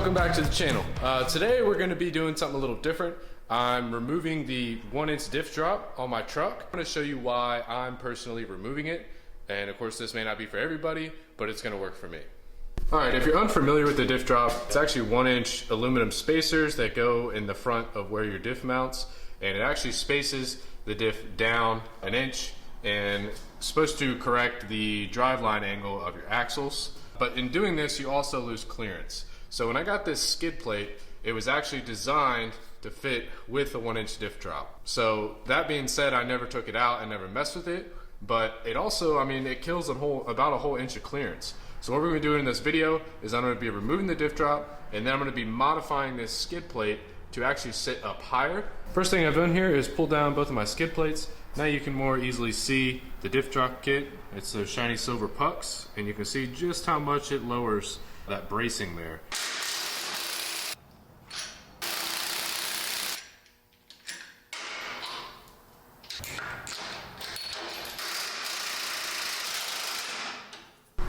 welcome back to the channel. Today we're going to be doing something a little different. I'm removing the 1-inch diff drop on my truck. I'm going to show you why I'm personally removing it, and of course this may not be for everybody, but it's going to work for me. Alright, if you're unfamiliar with the diff drop, it's actually 1-inch aluminum spacers that go in the front of where your diff mounts, and it actually spaces the diff down an inch and supposed to correct the driveline angle of your axles. But in doing this, you also lose clearance. So when I got this skid plate, it was actually designed to fit with a 1-inch diff drop. So that being said, I never took it out and never messed with it, but it also, it kills about a whole inch of clearance. So what we're gonna be doing in this video is I'm gonna be removing the diff drop, and then I'm gonna be modifying this skid plate to actually sit up higher. First thing I've done here is pull down both of my skid plates. Now you can more easily see the diff drop kit. It's those shiny silver pucks, and you can see just how much it lowers that bracing there.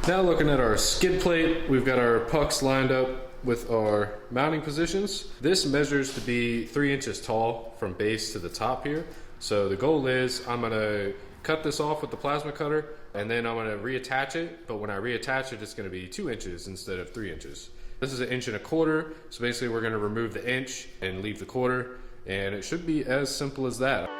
Now looking at our skid plate, we've got our pucks lined up with our mounting positions. This measures to be 3 inches tall from base to the top here. So the goal is I'm gonna cut this off with the plasma cutter, and then I'm gonna reattach it, but when I reattach it, it's gonna be 2 inches instead of 3 inches. This is 1.25 inches, so basically we're gonna remove the inch and leave the quarter, and it should be as simple as that.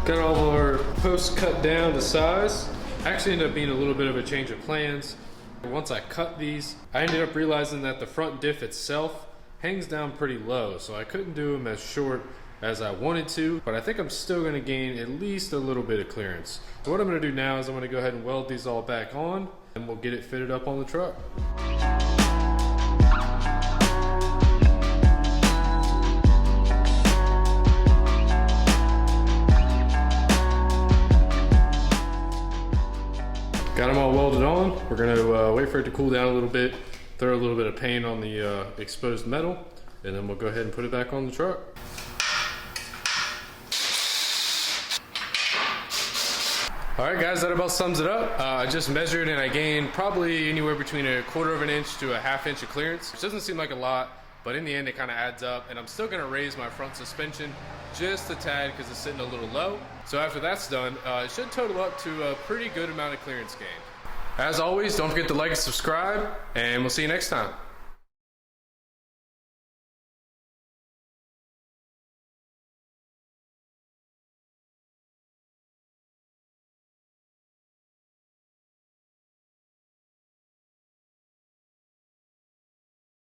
Got all of our posts cut down to size. Actually ended up being a little bit of a change of plans. Once I cut these, I ended up realizing that the front diff itself hangs down pretty low, so I couldn't do them as short as I wanted to, but I think I'm still gonna gain at least a little bit of clearance. So what I'm gonna do now is I'm gonna go ahead and weld these all back on, and we'll get it fitted up on the truck. Got them all welded on. We're gonna wait for it to cool down a little bit, throw a little bit of paint on the exposed metal, and then we'll go ahead and put it back on the truck. All right guys, that about sums it up. I just measured and I gained probably anywhere between 1/4 inch to 1/2 inch of clearance, which doesn't seem like a lot, but in the end it kind of adds up, and I'm still gonna raise my front suspension just a tad because it's sitting a little low. So after that's done, it should total up to a pretty good amount of clearance gain. As always, don't forget to like and subscribe, and we'll see you next time.